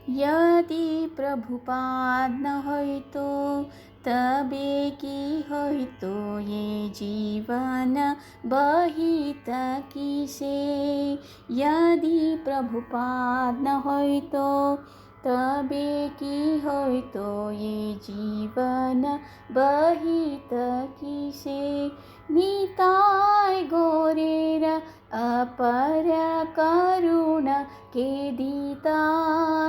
यदि प्रभुपाद न होय तो तबे की होय तो ये जीवन बहित किसे। यदि प्रभुपाद न होय तो तबे की होय तो ये जीवन बहित किसे। निताय गोरेर अपर करुण के दीता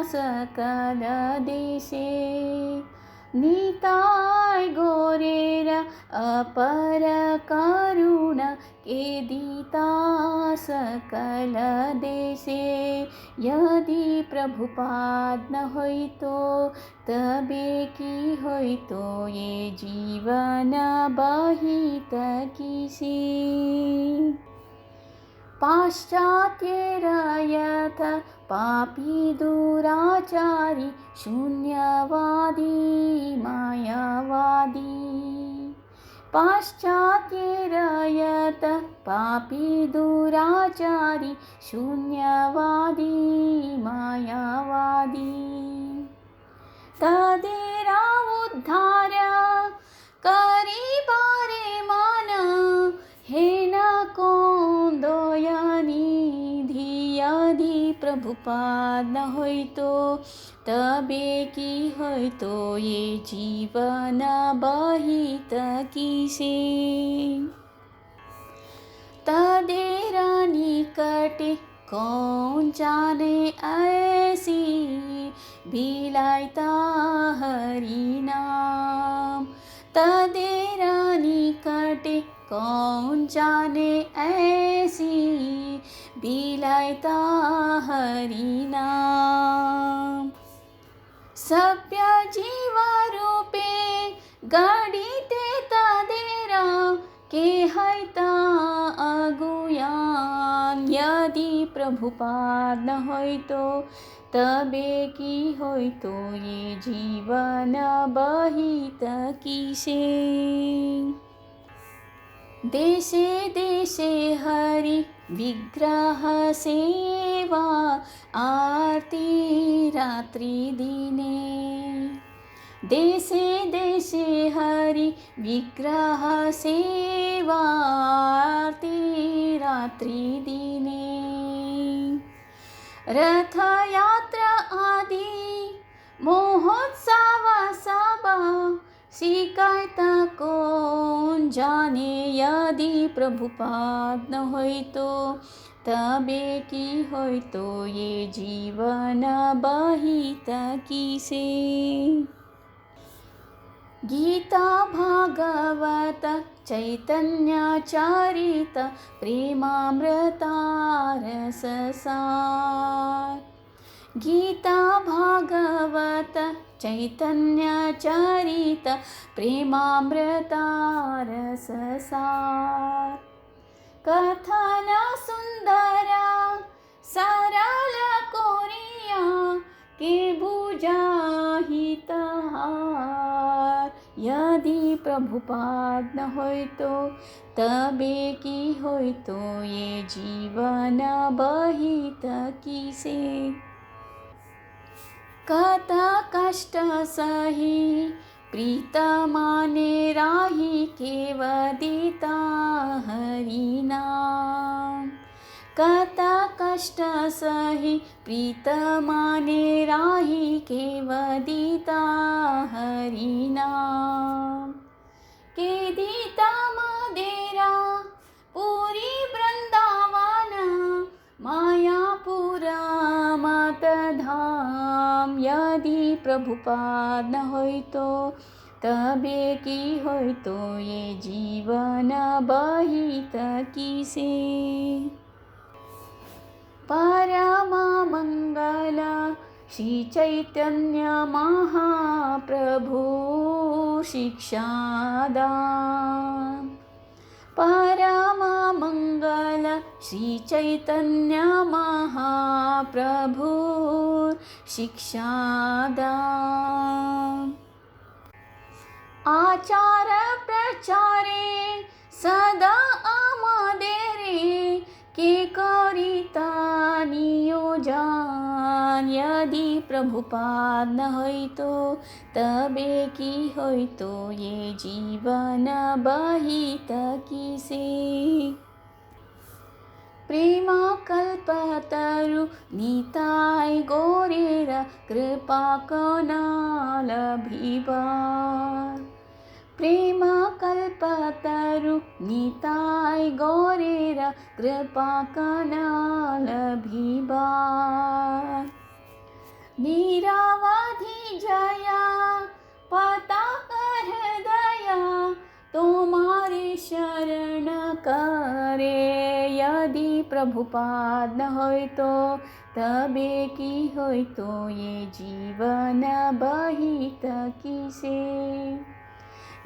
सकल देशे। निताय गोरेर अपर करुण के दीता सकल देशे। यदि प्रभुपाद न होय तो तबे की होय तो ये जीवन बहित किसे। पाश्चात्य रयत पापी दुराचारी शून्यवादी मायावादी। पाश्चात्य रयत पापी दुराचारी शून्यवादी मायावादी। तदेरा उद्धार करी बारे मान हे न कोंदोयनी निधि। यदि प्रभुपाद न होय तो तबे की होय तो ये जीवन बहित किसे। तदेरा निकटे कौन जाने ऐसी भिलाइता हरि नाम। तदेरा निकटे कौन जाने ऐसी भिलाइता हरि नाम। सभ्य जीव रूपे गढ़ीते तदेरा के हैता अगुयान। यदि प्रभुपाद न होय तो तबे की होय तो ये जीवन बहित किसे। देशे देशे हरि विग्रह सेवा आरती रात्रि दिने। देशे देशे हरि विग्रह सेवा आरती रात्रि दिने। रथ यात्रा आदि महोत्सव सब शिकायता कौन जाने। यदि प्रभुपाद न होय तो तबे की होय तो ये जीवन बहित किसे। गीता भागवत चैतन्य चरित प्रेमामृता रससार। गीता भागवत चैतन्य चरित प्रेमामृता रससार। कथन सुंदर सरल कोरिया के बुझाहित हार। यदि प्रभुपाद न होय तो तबे की होय तो ये जीवन बहित किसे। कत कष्ट सही प्रीत माने राही केवदिता हरि नाम। कत कष्ट सही प्रीत माने राही केवदिता हरि नाम। के दीता मदेरा पूरी वृंदावन मायापुरा मत धाम। यदि प्रभुपाद न होय तो तबे की होय तो ये जीवन बहित किसे। परम मंगल श्री चैतन्य महाप्रभु शिक्षादान। परम मंगल श्री चैतन्य महाप्रभु शिक्षादान। आचार प्रचारे सदा आमदेरे के करिता नियोजन यदि प्रभुपाद न होइतो तबे की होइतो ये जीवन बहित किसे। प्रेम कल्पतरु निताय गोरेर कृपा कनाल भिबार। प्रेम कल्पतरु निताय गोरेर कृपा कनाल भिबार। निरवधि जया पताकर दया तुम्हारी शरण करे यदि प्रभुपाद न होइतो तबे की होइतो ये जीवन बहित किसे।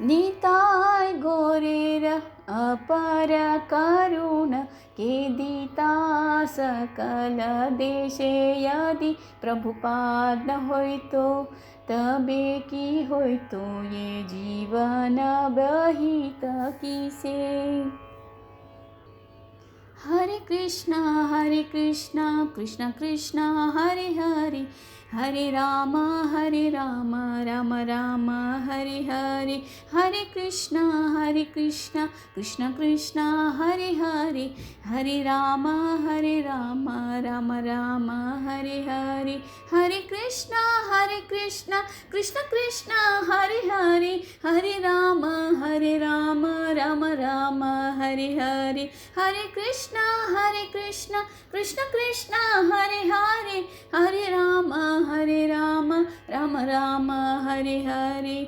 निताय गोरेर अपर करुण के दीता सकल देशे यदि प्रभुपाद न होइतो तबे की होइतो ये जीवन बहित किसे। हरे कृष्णा कृष्ण कृष्ण हरे हरे हरे राम राम राम हरे हरे। हरे कृष्णा कृष्ण कृष्ण हरे हरे हरे राम राम राम हरे हरे। हरे कृष्णा कृष्ण कृष्ण हरे हरे हरे राम राम राम हरे हरे। हरे कृष्णा कृष्ण कृष्ण हरे हरे हरे राम राम राम हरे हरे।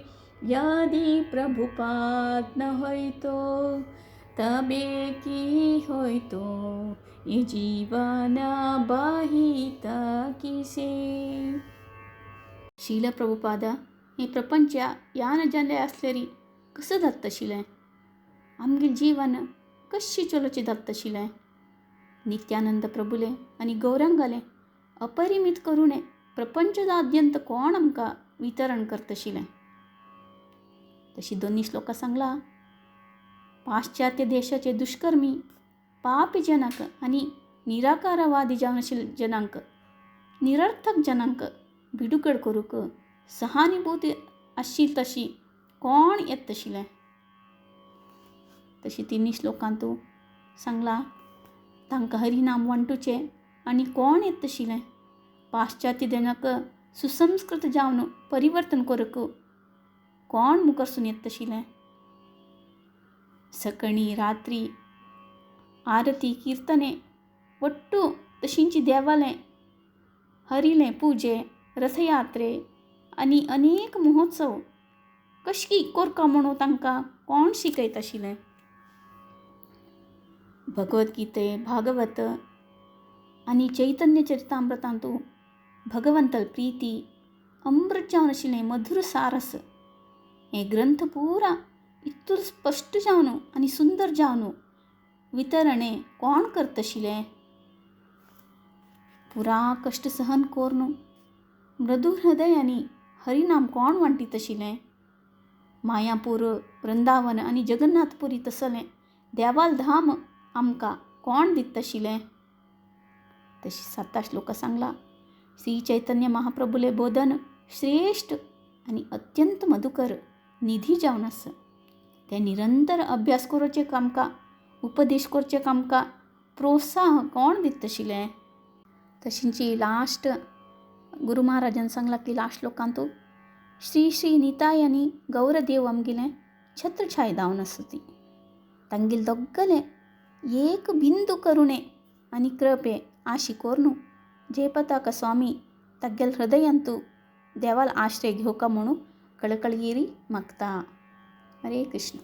यदि प्रभुपाद न होइतो तबे की होइतो ये जीवन बहित किसे। शील प्रभुपाद हे प्रपंच यान जाणले असलेली कसं जातशिलें आमगे जीवन कशी चलोची जातशिलें। नित्यानंद प्रभुले आणि गौरांगाले अपरिमित करुणे प्रपंचाद्यंत कोण आमकां वितरण करतशिलें। तशी दोन्ही श्लोकां सांगला पाश्चात्य देशाचे दुष्कर्मी पापी जनांक आणि निराकारवादी जावन आशिल्ले जनांक निरर्थक जनांक बिडूकड करूक सहानुभूती आशिल्ली तशी कोण येतशिलें। तशी तिन्ही श्लोकांतू सांगला तांकां हरिनाम वांटूचे आनी कोण येतशिलें। पाश्चात्य जनाक सुसंस्कृत जावन परिवर्तन करूक कोण मुखारसून येतशिलें। सकणी रात्री आरती कीर्तने ಒಟ್ಟು तशींची देवालें हरिलें पूजे रथयात्रे आनी अनेक महोत्सव कशी करता म्हणून तांकां कोण शिकयताशिलें। भगवद्गीते भागवत आनी चैतन्य चरितामृतांतू भगवंतल प्रीती अमृत जावन आशिल्लें मधुर सारस हे ग्रंथ पुरा इतूर स्पश्ट जावन आनी सुंदर जावन वितरणे कोण करतशिलें। पुरा कष्ट सहन करून मृदू हृदयानी हरिनाम कोण वांटीतशिलें। मायापूर वृंदावन आनी जगन्नाथपुरी तसलें देवाल धाम आमकां कोण दितशिलें। तशी 7 श्लोकां सांगला श्री चैतन्य महाप्रभुले बोधन श्रेष्ठ आनी अत्यंत मधुकर निधी जावन आसा। ते निरंतर अभ्यास करचे आमकां उपदेश करचे आमकां प्रोत्साह कोण दितशिलें। तशींची लास्ट गुरू महाराजान सांगला की लास्ट श्लोकांतू श्री श्री निताय आनी गौरदेव आमगेलें छत्रछाय दावन आसा ती तांगेल दोग्गलें एक बिंदू करुणे आनी कृपे आशी कोरनू जयपताका स्वामी तागेल हृदयांतू देवाल आश्रय घेवका म्हणू कळकळगिरी मागता। हरे कृष्ण।